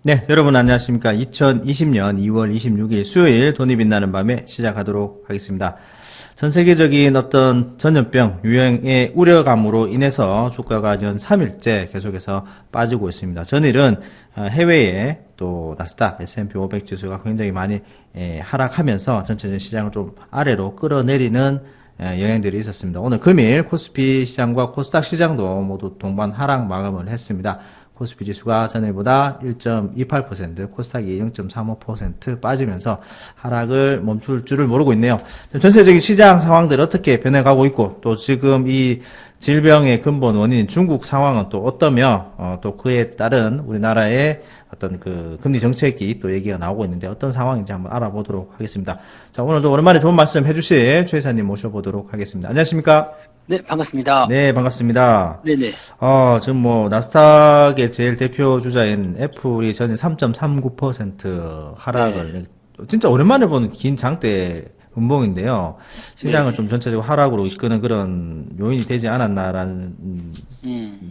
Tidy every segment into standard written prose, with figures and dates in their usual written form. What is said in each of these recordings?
네, 여러분 안녕하십니까. 2020년 2월 26일 수요일 돈이 빛나는 밤에 시작하도록 하겠습니다. 전 세계적인 어떤 전염병 유행의 우려감으로 인해서 주가가 연 3일째 계속해서 빠지고 있습니다. 전일은 해외에 또 나스닥, S&P 500 지수가 굉장히 많이 하락하면서 전체적인 시장을 좀 아래로 끌어내리는 영향들이 있었습니다. 오늘 금일 코스피 시장과 코스닥 시장도 모두 동반 하락 마감을 했습니다. 코스피 지수가 전일보다 1.28%, 코스닥이 0.35% 빠지면서 하락을 멈출 줄을 모르고 있네요. 전세적인 시장 상황들 어떻게 변해가고 있고, 또 지금 이 질병의 근본 원인인 중국 상황은 또 어떠며, 또 그에 따른 우리나라의 어떤 그 금리 정책이 또 얘기가 나오고 있는데 어떤 상황인지 한번 알아보도록 하겠습니다. 자, 오늘도 오랜만에 좋은 말씀 해주실 최 이사님 모셔보도록 하겠습니다. 안녕하십니까? 네, 반갑습니다. 네, 반갑습니다. 네네. 지금 뭐, 나스닥의 제일 대표 주자인 애플이 전일 3.39% 네. 하락을, 진짜 오랜만에 보는 긴 장대 음봉인데요. 시장을 네네. 좀 전체적으로 하락으로 이끄는 그런 요인이 되지 않았나라는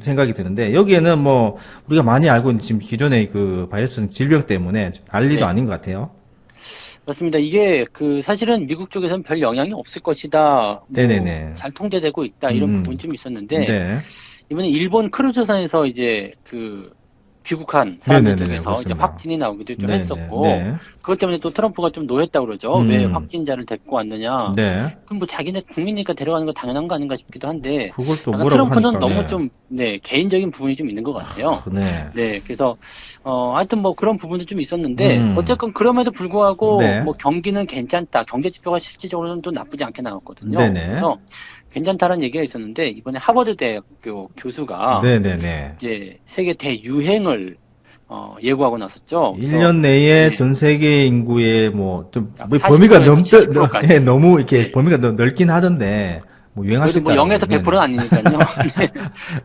생각이 드는데, 여기에는 뭐, 우리가 많이 알고 있는 지금 기존의 그 바이러스 질병 때문에 난리도 네. 아닌 것 같아요. 맞습니다. 이게 사실은 미국 쪽에서는 별 영향이 없을 것이다. 네네네. 잘 통제되고 있다. 이런 부분이 음, 좀 있었는데, 네. 이번에 일본 크루즈선에서 이제 귀국한 사람들 네네네네. 쪽에서 이제 그렇습니다. 확진이 나오기도 좀 네네. 했었고, 네. 그것 때문에 또 트럼프가 좀 노했다고 그러죠. 왜 음, 확진자를 데리고 왔느냐. 네. 그럼 뭐 자기네 국민이니까 데려가는 거 당연한 거 아닌가 싶기도 한데, 그걸 또 약간 뭐라고 트럼프는 하니까, 너무 네. 좀, 네, 개인적인 부분이 좀 있는 것 같아요. 네. 네, 그래서, 하여튼 뭐 그런 부분도 좀 있었는데, 음, 어쨌건 그럼에도 불구하고 네. 뭐 경기는 괜찮다. 경제 지표가 실질적으로는 또 나쁘지 않게 나왔거든요. 네네. 그래서 괜찮다는 얘기가 있었는데, 이번에 하버드 대학교 교수가 네네네. 이제 세계 대유행을, 예고하고 나섰죠. 그래서, 1년 내에 네, 전 세계 인구의 뭐, 좀, 약 뭐 범위가 40%에서 70%까지. 너무 이렇게 네. 범위가 넓긴 하던데, 뭐 유행할 수 그래도 뭐 있다는 거. 0에서 100%는 네네. 아니니까요. 네.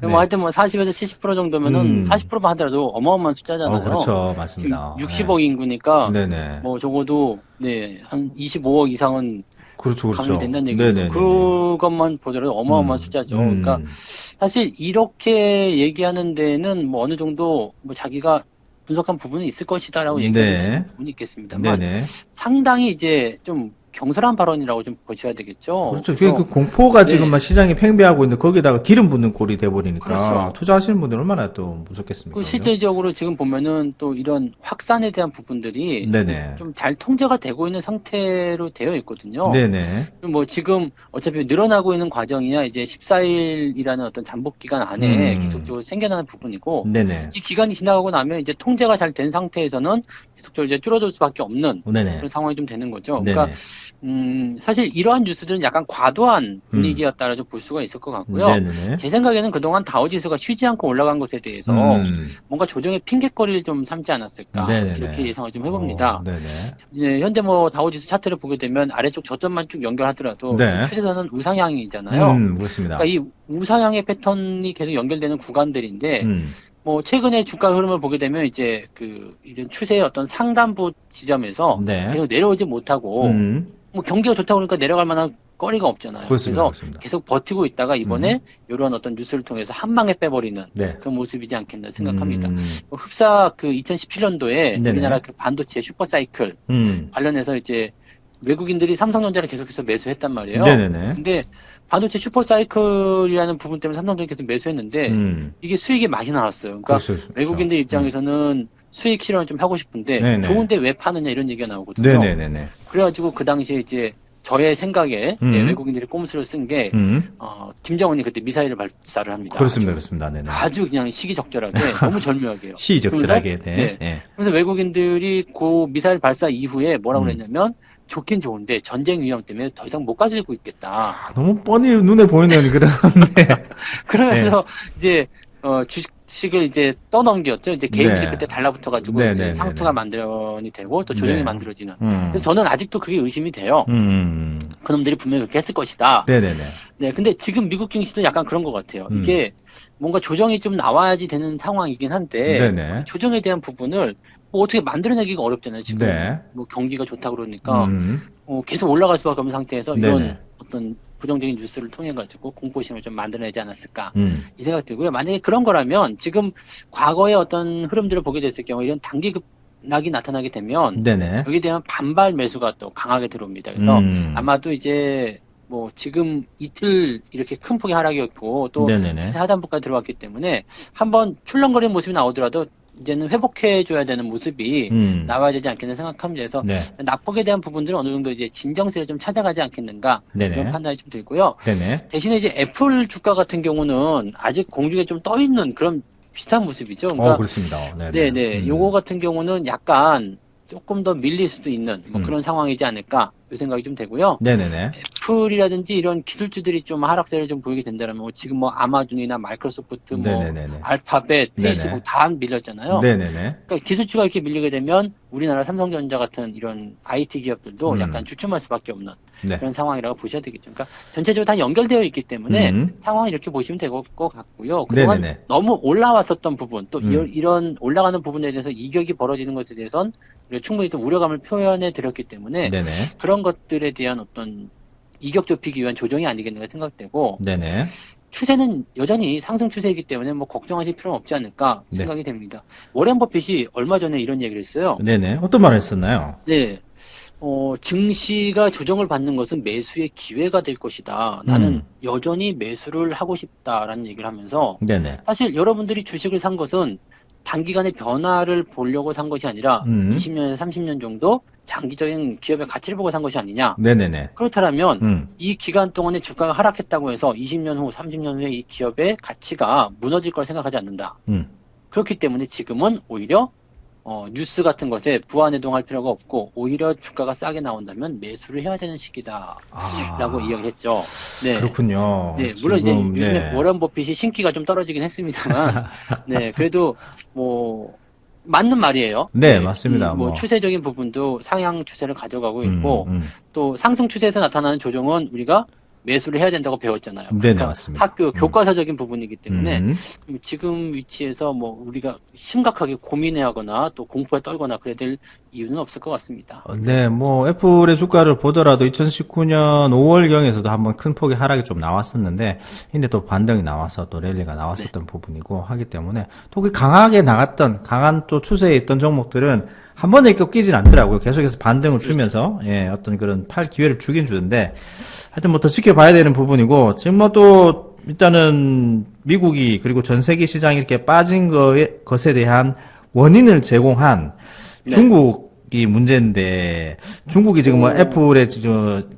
뭐 네. 하여튼 뭐 40에서 70% 정도면은 음, 40%만 하더라도 어마어마한 숫자잖아요. 그렇죠. 지금 맞습니다. 네. 60억 인구니까 네네. 뭐 적어도 네, 한 25억 이상은 그렇죠, 감염이 그렇죠. 된다는 얘기니까 네네네네. 그것만 보더라도 어마어마한 음, 숫자죠. 그러니까 음, 사실 이렇게 얘기하는 데는 뭐 어느 정도 뭐 자기가 분석한 부분이 있을 것이다라고 얘기가 좀 되는 네. 부분이 있겠습니다만 네네. 상당히 이제 좀 경솔한 발언이라고 좀 보셔야 되겠죠. 그렇죠. 그 그래서 공포가 지금 막 네. 시장이 팽배하고 있는데 거기다가 기름 붓는 꼴이 돼버리니까 그렇죠. 투자하시는 분들 얼마나 또 무섭겠습니까, 그죠? 실질적으로 지금 보면은 또 이런 확산에 대한 부분들이 네네. 좀 잘 통제가 되고 있는 상태로 되어 있거든요. 네네. 뭐 지금 어차피 늘어나고 있는 과정이야 이제 14일이라는 어떤 잠복 기간 안에 음, 계속적으로 생겨나는 부분이고 네네. 이 기간이 지나가고 나면 이제 통제가 잘 된 상태에서는 계속적으로 이제 줄어들 수밖에 없는 네네. 그런 상황이 좀 되는 거죠. 그러니까 네네. 사실 이러한 뉴스들은 약간 과도한 음, 분위기였다라고 볼 수가 있을 것 같고요. 네네네. 제 생각에는 그동안 다우지수가 쉬지 않고 올라간 것에 대해서 음, 뭔가 조정의 핑계거리를 좀 삼지 않았을까 이렇게 네네네. 예상을 좀 해봅니다. 네네. 예, 현재 뭐 다우지수 차트를 보게 되면 아래쪽 저점만 쭉 연결하더라도 지금 네. 추세선은 우상향이잖아요. 그러니까 그렇습니다. 이 우상향의 패턴이 계속 연결되는 구간들인데 음, 뭐 최근에 주가 흐름을 보게 되면 이제 이제 추세의 어떤 상단부 지점에서 네. 계속 내려오지 못하고 음, 뭐 경기가 좋다고 그러니까 내려갈 만한 거리가 없잖아요. 그렇습니다. 그래서 그렇습니다. 계속 버티고 있다가 음, 이번에 이런 어떤 뉴스를 통해서 한 방에 빼버리는 네. 그런 모습이지 않겠나 생각합니다. 음, 흡사 2017년도에 우리나라 네네. 반도체 슈퍼사이클 음, 관련해서 이제 외국인들이 삼성전자를 계속해서 매수했단 말이에요. 네네네. 근데 반도체 슈퍼사이클이라는 부분 때문에 삼성전자 계속 매수했는데 음, 이게 수익이 많이 나왔어요. 그러니까 그렇죠. 외국인들 입장에서는 수익 실현을 좀 하고 싶은데 네네. 좋은데 왜 파느냐 이런 얘기가 나오거든요. 네네네네. 그래가지고 그 당시에 이제 저의 생각에 예, 음, 외국인들이 꼼수를 쓴 게 음. 김정은이 그때 미사일을 발사를 합니다. 그렇습니다. 그렇습니다. 네네. 아주 그냥 시기적절하게 너무 절묘하게요. 그러면서 시의적절하게, 네. 네. 예. 그래서 외국인들이 그 미사일 발사 이후에 뭐라고 음. 그랬냐면 좋긴 좋은데 전쟁 위험 때문에 더 이상 못 가지고 있겠다. 너무 뻔히 눈에 보이는 그런, 네. 예. 그러면서 이제 주식을 이제 떠넘겼죠. 이제 개인들이 네. 그때 달라붙어 가지고 이제 상투가 네네네네. 만들어니 되고 또 조정이 네. 만들어지는. 근데 음. 저는 아직도 그게 의심이 돼요. 그놈들이 분명히 그렇게 했을 것이다. 네네네. 네, 근데 지금 미국 증시도 약간 그런 것 같아요. 음. 이게 뭔가 조정이 좀 나와야지 되는 상황이긴 한데, 그 네네. 조정에 대한 부분을 뭐 어떻게 만들어내기가 어렵잖아요. 지금 네. 뭐 경기가 좋다 그러니까, 음. 계속 올라갈 수밖에 없는 상태에서 이런 네네. 어떤 부정적인 뉴스를 통해 가지고 공포심을 좀 만들어내지 않았을까 이 생각 들고요. 만약에 그런 거라면 지금 과거의 어떤 흐름들을 보게 됐을 경우 이런 단기 급락이 나타나게 되면 네네. 여기에 대한 반발 매수가 또 강하게 들어옵니다. 그래서 아마도 이제 뭐 지금 이틀 이렇게 큰 폭의 하락이었고 또 네네네. 추세 하단부까지 들어왔기 때문에 한번 출렁거리는 모습이 나오더라도 이제는 회복해줘야 되는 모습이 나와야 되지 않겠나 생각합니다. 그래서 네. 낙폭에 대한 부분들은 어느 정도 이제 진정세를 좀 찾아가지 않겠는가 네네. 이런 판단이 좀 들고요. 네네. 대신에 이제 애플 주가 같은 경우는 아직 공중에 좀 떠 있는 그런 비슷한 모습이죠. 그러니까 그렇습니다. 네네. 네네. 요거 같은 경우는 약간 조금 더 밀릴 수도 있는 뭐 그런 상황이지 않을까 이 생각이 좀 되고요. 네네네. 애플이라든지 이런 기술주들이 좀 하락세를 좀 보이게 된다면 뭐 지금 뭐 아마존이나 마이크로소프트 뭐 네네네네. 알파벳, 네네. 페이스북 다 밀렸잖아요. 네네네. 그러니까 기술주가 이렇게 밀리게 되면 우리나라 삼성전자 같은 이런 IT 기업들도 약간 주춤할 수밖에 없는 네. 그런 상황이라고 보셔야 되겠죠. 그러니까 전체적으로 다 연결되어 있기 때문에 상황을 이렇게 보시면 될 것 같고요. 그동안 네네네. 너무 올라왔었던 부분 또 이런 올라가는 부분에 대해서 이격이 벌어지는 것에 대해서는 우리가 충분히 또 우려감을 표현해 드렸기 때문에 네네. 그런 것들에 대한 어떤 이격 좁히기 위한 조정이 아니겠는가 생각되고 네네. 추세는 여전히 상승 추세이기 때문에 뭐 걱정하실 필요는 없지 않을까 생각이 됩니다. 워렌 버핏이 얼마 전에 이런 얘기를 했어요. 네네. 어떤 말을 했었나요? 네. 증시가 조정을 받는 것은 매수의 기회가 될 것이다. 나는 여전히 매수를 하고 싶다라는 얘기를 하면서 네네. 사실 여러분들이 주식을 산 것은 단기간의 변화를 보려고 산 것이 아니라 20년에서 30년 정도 장기적인 기업의 가치를 보고 산 것이 아니냐. 네네네. 그렇다면 이 기간 동안에 주가가 하락했다고 해서 20년 후, 30년 후에 이 기업의 가치가 무너질 걸 생각하지 않는다. 그렇기 때문에 지금은 오히려 뉴스 같은 것에 부안해동할 필요가 없고 오히려 주가가 싸게 나온다면 매수를 해야 되는 시기다라고 이야기를 했죠. 네. 그렇군요. 네, 물론 이제 지금, 요즘에 네. 워런 버핏이 신기가 좀 떨어지긴 했습니다만, 네, 그래도 뭐 맞는 말이에요. 네, 맞습니다. 뭐 뭐. 추세적인 부분도 상향 추세를 가져가고 있고, 음. 또 상승 추세에서 나타나는 조정은 우리가 매수를 해야 된다고 배웠잖아요. 네네, 그러니까 맞습니다. 학교 교과서적인 부분이기 때문에 음. 지금 위치에서 뭐 우리가 심각하게 고민해하거나 또 공포에 떨거나 그래야 될 이유는 없을 것 같습니다. 네, 뭐, 애플의 주가를 보더라도 2019년 5월경에서도 한번 큰 폭의 하락이 좀 나왔었는데, 근데 또 반등이 나와서 또 랠리가 나왔었던 부분이고 하기 때문에, 또 그 강하게 나갔던, 강한 또 추세에 있던 종목들은 한 번에 꺾이진 않더라고요. 계속해서 반등을 주면서, 예, 어떤 그런 팔 기회를 주긴 주는데, 하여튼 뭐 더 지켜봐야 되는 부분이고, 지금 뭐 또, 일단은 미국이 그리고 전 세계 시장이 이렇게 빠진 것에 대한 원인을 제공한 중국이 문제인데, 중국이 지금 뭐 애플의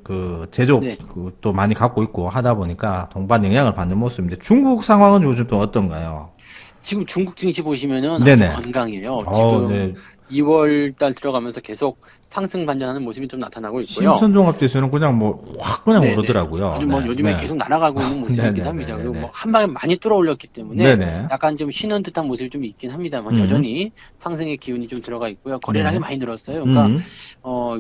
그 제조 네. 또 많이 갖고 있고 하다 보니까 동반 영향을 받는 모습인데, 중국 상황은 요즘 또 어떤가요? 지금 중국 증시 보시면은 네네. 아주 건강해요. 지금 네. 2월 달 들어가면서 계속 상승 반전하는 모습이 좀 나타나고 있고요. 신천종합지수는 그냥 뭐 확 그냥 네네. 오르더라고요. 아주 뭐 네, 요즘에 네. 계속 날아가고 있는 모습이긴 합니다. 그리고 뭐 한 방에 많이 뚫어올렸기 때문에 네네. 약간 좀 쉬는 듯한 모습이 좀 있긴 합니다만 여전히 상승의 기운이 좀 들어가 있고요. 거래량이 많이 늘었어요. 그러니까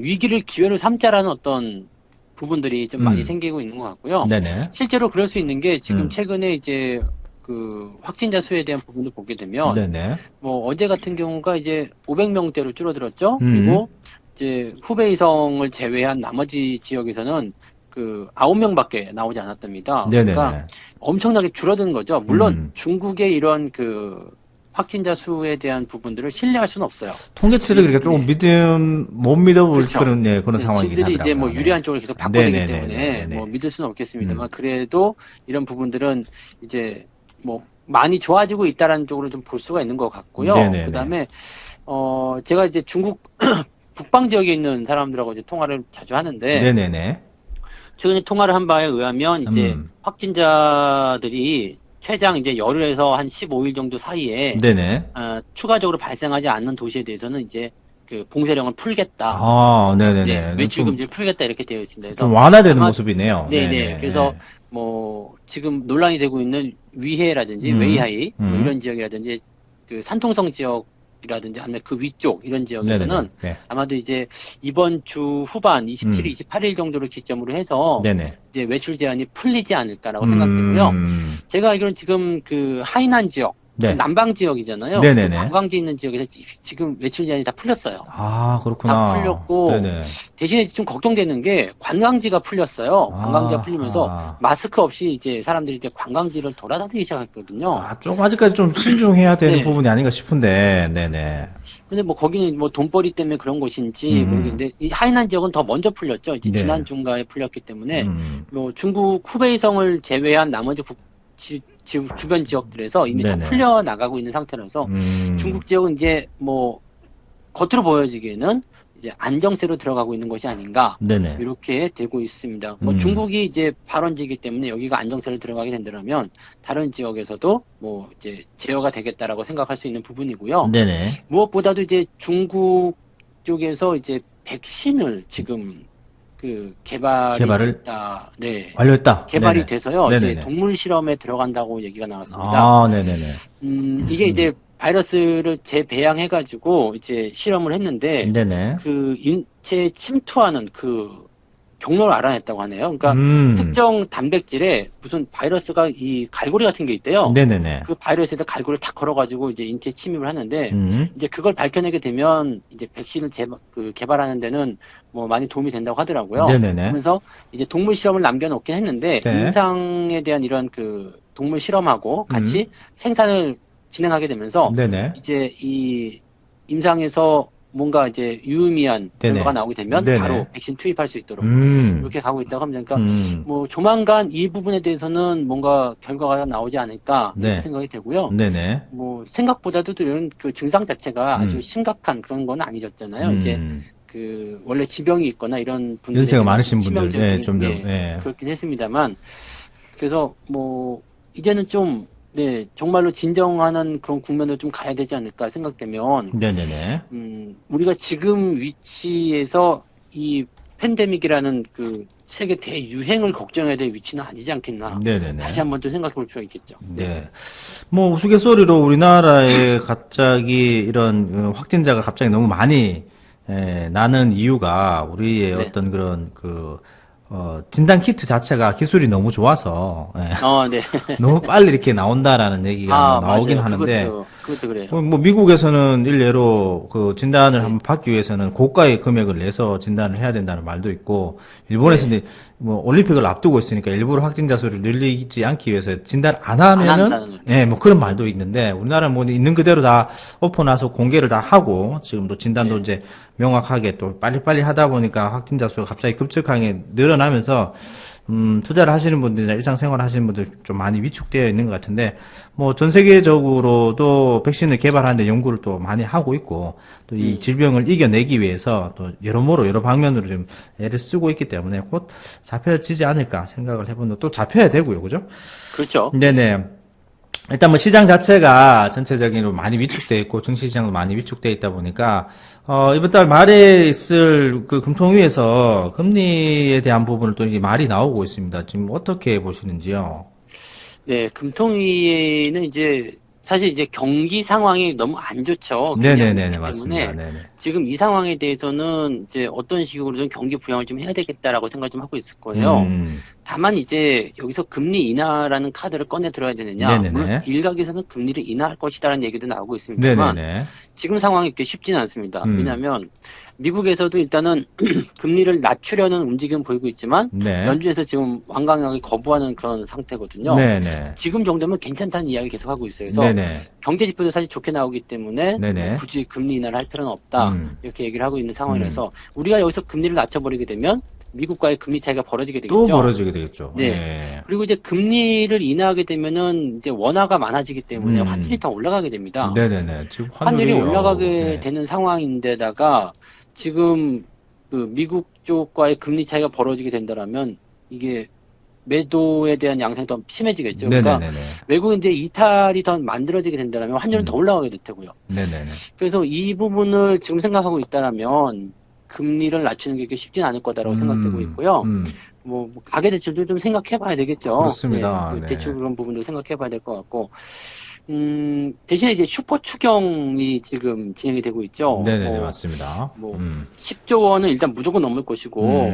위기를 기회로 삼자라는 어떤 부분들이 좀 많이 생기고 있는 것 같고요. 네네. 실제로 그럴 수 있는 게 지금 최근에 이제 그 확진자 수에 대한 부분을 보게 되면 네네. 뭐 어제 같은 경우가 이제 500명대로 줄어들었죠. 그리고 이제 후베이성을 제외한 나머지 지역에서는 그 9명밖에 나오지 않았답니다. 그러니까 네네네. 엄청나게 줄어든 거죠. 물론 중국의 이런 그 확진자 수에 대한 부분들을 신뢰할 수는 없어요. 통계치를 그렇게 조금 못 믿어볼 그렇죠. 그런, 네, 그런 상황이긴 지들이 하더라고요. 이제 뭐 네. 유리한 쪽을 계속 바꿔대기 네네네네네네. 때문에 뭐 믿을 수는 없겠습니다만 그래도 이런 부분들은 이제 뭐 많이 좋아지고 있다라는 쪽으로 좀 볼 수가 있는 것 같고요. 네네네. 그다음에 제가 이제 중국 북방 지역에 있는 사람들하고 이제 통화를 자주 하는데 네네네. 최근에 통화를 한 바에 의하면 이제 확진자들이 최장 이제 열흘에서 한 15일 정도 사이에 네네. 추가적으로 발생하지 않는 도시에 대해서는 이제 그 봉쇄령을 풀겠다. 아, 네, 네네네. 외출 좀, 금지를 풀겠다 이렇게 되어 있습니다. 그래서 좀 완화되는 아마 모습이네요. 네네. 그래서 뭐 지금 논란이 되고 있는 위해라든지 웨이하이 뭐 이런 지역이라든지 그 산통성 지역이라든지 아니면 그 위쪽 이런 지역에서는 네네네. 네. 아마도 이제 이번 주 후반 27일, 28일 정도를 기점으로 해서 네네. 이제 외출 제한이 풀리지 않을까라고 생각되고요. 제가 알기로는 지금 그 하이난 지역 네. 남방 지역이잖아요. 네네네. 관광지 있는 지역에서 지금 며칠 전에 다 풀렸어요. 아, 그렇구나. 다 풀렸고, 네네. 대신에 좀 걱정되는 게 관광지가 풀렸어요. 관광지가 풀리면서 아, 마스크 없이 이제 사람들이 이제 관광지를 돌아다니기 시작했거든요. 조금 아직까지 좀 신중해야 되는 네. 부분이 아닌가 싶은데, 네네. 근데 뭐 거기는 뭐 돈벌이 때문에 그런 곳인지 음. 모르겠는데, 이 하이난 지역은 더 먼저 풀렸죠. 이제 네. 지난 중가에 풀렸기 때문에, 음. 뭐 중국 후베이성을 제외한 나머지 주변 지역들에서 이미 다 네네. 풀려 나가고 있는 상태라서 중국 지역은 이제 뭐 겉으로 보여지기에는 이제 안정세로 들어가고 있는 것이 아닌가 네네. 이렇게 되고 있습니다. 뭐 중국이 이제 발원지이기 때문에 여기가 안정세로 들어가게 된다면 다른 지역에서도 뭐 이제 제어가 되겠다라고 생각할 수 있는 부분이고요. 네네. 무엇보다도 이제 중국 쪽에서 이제 백신을 지금 그 개발을 됐다. 네. 완료했다. 개발이 네네. 돼서요. 네네네. 이제 동물 실험에 들어간다고 얘기가 나왔습니다. 아, 네네네. 이게 이제 바이러스를 재배양해가지고 이제 실험을 했는데 네네. 그 인체에 침투하는 그 경로를 알아냈다고 하네요. 그러니까 특정 단백질에 무슨 바이러스가 이 갈고리 같은 게 있대요. 네네네. 그 바이러스에다 갈고리를 탁 걸어가지고 이제 인체에 침입을 하는데 음. 이제 그걸 밝혀내게 되면 이제 백신을 개발하는 데는 뭐 많이 도움이 된다고 하더라고요. 네네네. 그러면서 이제 동물 실험을 남겨놓긴 했는데 네. 임상에 대한 이런 그 동물 실험하고 같이 생산을 진행하게 되면서 네네. 이제 이 임상에서 뭔가 이제 유의미한 네네. 결과가 나오게 되면 네네. 바로 백신 투입할 수 있도록 이렇게 가고 있다고 합니다. 그러니까 뭐 조만간 이 부분에 대해서는 뭔가 결과가 나오지 않을까 이렇게 네. 생각이 되고요. 네네. 뭐 생각보다도 이런 그 증상 자체가 아주 심각한 그런 건 아니었잖아요. 이제 그 원래 지병이 있거나 이런 분들이 연세가 많으신 분들, 치명적인 좀, 예. 그렇긴 했습니다만 그래서 뭐 이제는 좀 네, 정말로 진정하는 그런 국면으로 좀 가야 되지 않을까 생각되면, 네네네. 우리가 지금 위치에서 이 팬데믹이라는 그 세계 대유행을 걱정해야 될 위치는 아니지 않겠나. 네네네. 다시 한번 또 생각해 볼 필요가 있겠죠. 네. 뭐, 우스갯소리로 우리나라에 갑자기 이런 확진자가 갑자기 너무 많이 나는 이유가 우리의 네. 어떤 그런 진단 키트 자체가 기술이 너무 좋아서, 네. 너무 빨리 이렇게 나온다라는 얘기가 나오긴 맞아요. 하는데, 그것도 그래요. 뭐 미국에서는 일례로 그 진단을 한번 받기 위해서는 고가의 금액을 내서 진단을 해야 된다는 말도 있고, 일본에서는 뭐 올림픽을 앞두고 있으니까 일부러 확진자 수를 늘리지 않기 위해서 진단 안 하면은 뭐 그런 말도 있는데, 우리나라는 뭐 있는 그대로 다 엎어놔서 공개를 다 하고 지금도 진단도 이제 명확하게 또 빨리빨리 하다 보니까 확진자 수가 갑자기 급격하게 늘어나면서 투자를 하시는 분들이나 일상생활 하시는 분들 좀 많이 위축되어 있는 것 같은데, 뭐 전 세계적으로도 백신을 개발하는데 연구를 또 많이 하고 있고, 또 이 질병을 이겨내기 위해서 또 여러모로 여러 방면으로 좀 애를 쓰고 있기 때문에 곧 잡혀지지 않을까 생각을 해보는데, 또 잡혀야 되고요, 그죠? 그렇죠. 네네. 일단 뭐 시장 자체가 전체적으로 많이 위축돼 있고 증시시장도 많이 위축돼 있다 보니까 이번 달 말에 있을 그 금통위에서 금리에 대한 부분을 또 이제 말이 나오고 있습니다. 지금 어떻게 보시는지요? 네, 금통위에는 이제 사실 이제 경기 상황이 너무 안 좋죠. 네네네, 맞습니다. 때문에 네네. 지금 이 상황에 대해서는 이제 어떤 식으로 좀 경기 부양을 좀 해야 되겠다라고 생각을 좀 하고 있을 거예요. 다만 이제 여기서 금리 인하라는 카드를 꺼내 들어야 되느냐. 네네네. 물론 일각에서는 금리를 인하할 것이다라는 얘기도 나오고 있습니다만 네네네. 지금 상황이 그렇게 쉽지는 않습니다. 왜냐하면 미국에서도 일단은 금리를 낮추려는 움직임은 보이고 있지만 네. 연준에서 지금 완강하게 거부하는 그런 상태거든요. 네네. 지금 정도면 괜찮다는 이야기 계속 하고 있어요. 그래서 네네. 경제 지표도 사실 좋게 나오기 때문에 네네. 뭐 굳이 금리 인하를 할 필요는 없다. 이렇게 얘기를 하고 있는 상황이라서 우리가 여기서 금리를 낮춰버리게 되면 미국과의 금리 차이가 벌어지게 되겠죠. 또 벌어지게 되겠죠. 네. 네. 그리고 이제 금리를 인하하게 되면은 이제 원화가 많아지기 때문에 환율이 더 올라가게 됩니다. 네네네. 지금 환율이 올라가게 네. 되는 상황인데다가 지금 그 미국 쪽과의 금리 차이가 벌어지게 된다라면 이게 매도에 대한 양상이 더 심해지겠죠. 그러니까 네네네네. 외국인 이제 이탈이 더 만들어지게 된다면 환율은 더 올라가게 될 테고요. 네네네. 그래서 이 부분을 지금 생각하고 있다라면 금리를 낮추는 게 그렇게 쉽지는 않을 거다라고 생각되고 있고요. 뭐 가계 대출도 좀 생각해봐야 되겠죠. 그렇습니다. 네, 네. 대출 그런 부분도 생각해봐야 될 것 같고. 대신에 이제 슈퍼 추경이 지금 진행이 되고 있죠. 네네네, 맞습니다. 뭐 10조 원은 일단 무조건 넘을 것이고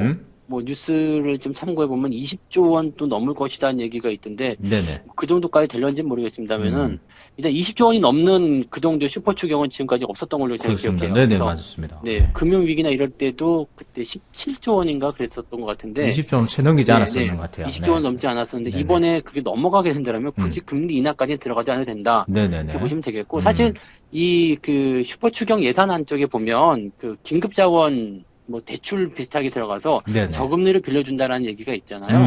뭐 뉴스를 좀 참고해 보면 20조 원 또 넘을 것이라는 얘기가 있던데 네네. 그 정도까지 될런지는 모르겠습니다만은 일단 20조 원이 넘는 그 정도 슈퍼 추경은 지금까지 없었던 걸로 제가 그렇습니다. 기억해요. 네네, 그래서 맞습니다. 네, 금융 위기나 이럴 때도 그때 17조 원인가 그랬었던 것 같은데 20조는 채 넘기지 않았었는 것 같아요. 20조 원 네. 넘지 않았었는데 네네. 이번에 그게 넘어가게 된다면 굳이 금리 인하까지 들어가지 않아도 된다. 네네네. 이렇게 보시면 되겠고 사실 이 그 슈퍼 추경 예산안 쪽에 보면 그 긴급 자원 뭐 대출 비슷하게 들어가서 네네. 저금리를 빌려준다라는 얘기가 있잖아요.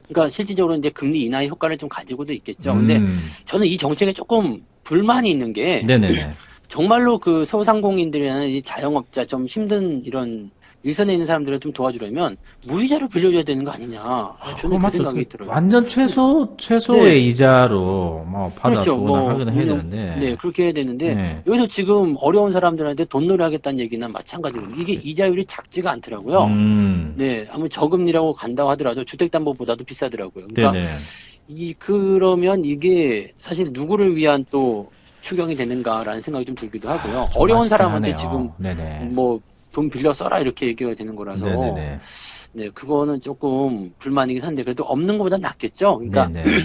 그러니까 실질적으로 이제 금리 인하의 효과를 좀 가지고도 있겠죠. 근데 저는 이 정책에 조금 불만이 있는 게 네네네. 정말로 그 소상공인들이나 이 자영업자 좀 힘든 이런 일선에 있는 사람들을 좀 도와주려면 무이자로 빌려줘야 되는 거 아니냐. 저는 그거 그 맞죠. 생각이 들어요. 완전 최소의 네. 이자로 뭐 그렇죠. 받아주거나 뭐 하기는 해야 되는데. 네, 그렇게 해야 되는데 네. 여기서 지금 어려운 사람들한테 돈 놀이 하겠다는 얘기는 마찬가지고 이게 이자율이 작지가 않더라고요. 네, 아무리 저금리라고 간다고 하더라도 주택담보보다도 비싸더라고요. 그러니까 네네. 그러면 이게 사실 누구를 위한 또 추경이 되는가라는 생각이 좀 들기도 하고요. 좀 어려운 아쉽긴 사람한테 하네요. 지금 네네. 뭐 돈 빌려 써라 이렇게 얘기가 되는 거라서 네네네. 네, 그거는 조금 불만이긴 한데 그래도 없는 것보다 낫겠죠. 그러니까 네네.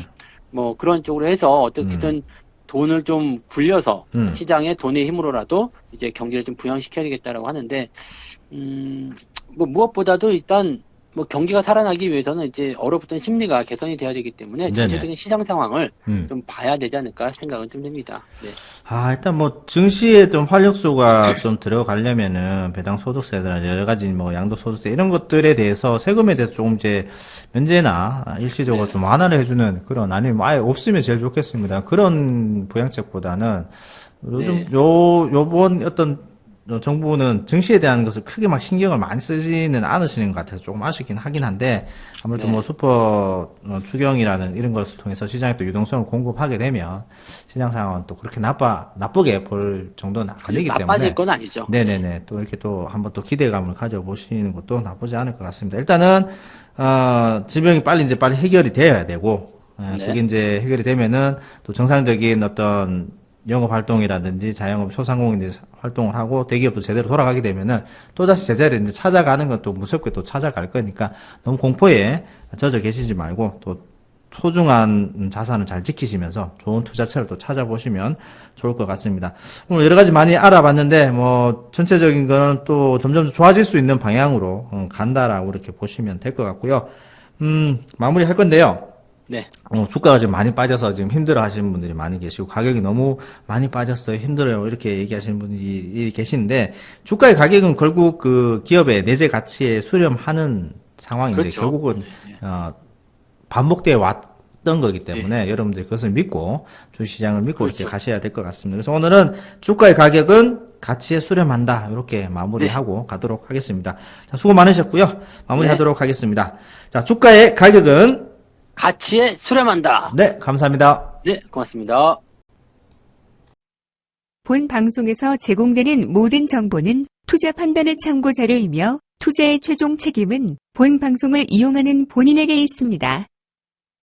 뭐 그런 쪽으로 해서 어떻게든 돈을 좀 굴려서 시장에 돈의 힘으로라도 이제 경기를 좀 부양시켜야 되겠다라고 하는데 뭐 무엇보다도 일단 뭐 경기가 살아나기 위해서는 이제 얼어붙은 심리가 개선이 돼야 되기 때문에 네네. 전체적인 시장 상황을 좀 봐야 되지 않을까 생각은 좀 듭니다. 네. 일단 뭐 증시에 좀 활력소가 좀 들어가려면은 배당 소득세나 여러 가지 뭐 양도소득세 이런 것들에 대해서 세금에 대해서 조금 이제 면제나 일시적으로 네. 좀 완화를 해주는 그런 아니면 뭐 아예 없으면 제일 좋겠습니다. 그런 부양책보다는 요즘 네. 요번 어떤 정부는 증시에 대한 것을 크게 막 신경을 많이 쓰지는 않으시는 것 같아서 조금 아쉽긴 하긴 한데 아무래도 네. 뭐 슈퍼 추경이라는 이런 것을 통해서 시장에 또 유동성을 공급하게 되면 시장 상황은 또 그렇게 나쁘게 볼 정도는 아니기 나빠질 때문에 건 아니죠. 네네네 또 이렇게 또 한번 또 기대감을 가져보시는 것도 나쁘지 않을 것 같습니다. 일단은 질병이 빨리 해결이 되어야 되고 네. 그게 이제 해결이 되면은 또 정상적인 어떤 영업 활동이라든지 자영업 소상공인들이 활동을 하고 대기업도 제대로 돌아가게 되면은 또다시 제자리를 이제 찾아가는 것도 무섭게 또 찾아갈 거니까 너무 공포에 젖어 계시지 말고 또 소중한 자산을 잘 지키시면서 좋은 투자처를 또 찾아보시면 좋을 것 같습니다. 오늘 여러 가지 많이 알아봤는데 뭐 전체적인 거는 또 점점 좋아질 수 있는 방향으로 간다라고 이렇게 보시면 될 것 같고요. 마무리 할 건데요. 네. 주가가 지금 많이 빠져서 지금 힘들어 하시는 분들이 많이 계시고, 가격이 너무 많이 빠졌어요. 힘들어요. 이렇게 얘기하시는 분들이 계시는데, 주가의 가격은 결국 그 기업의 내재 가치에 수렴하는 상황인데, 그렇죠. 결국은, 반복되어 왔던 거기 때문에, 여러분들이 그것을 믿고, 주시장을 믿고 그렇죠. 이렇게 가셔야 될 것 같습니다. 그래서 오늘은 주가의 가격은 가치에 수렴한다. 이렇게 마무리하고 가도록 하겠습니다. 자, 수고 많으셨고요. 마무리하도록 하겠습니다. 자, 주가의 가격은 가치에 수렴한다. 네, 감사합니다. 네, 고맙습니다. 본 방송에서 제공되는 모든 정보는 투자 판단의 참고 자료이며 투자의 최종 책임은 본 방송을 이용하는 본인에게 있습니다.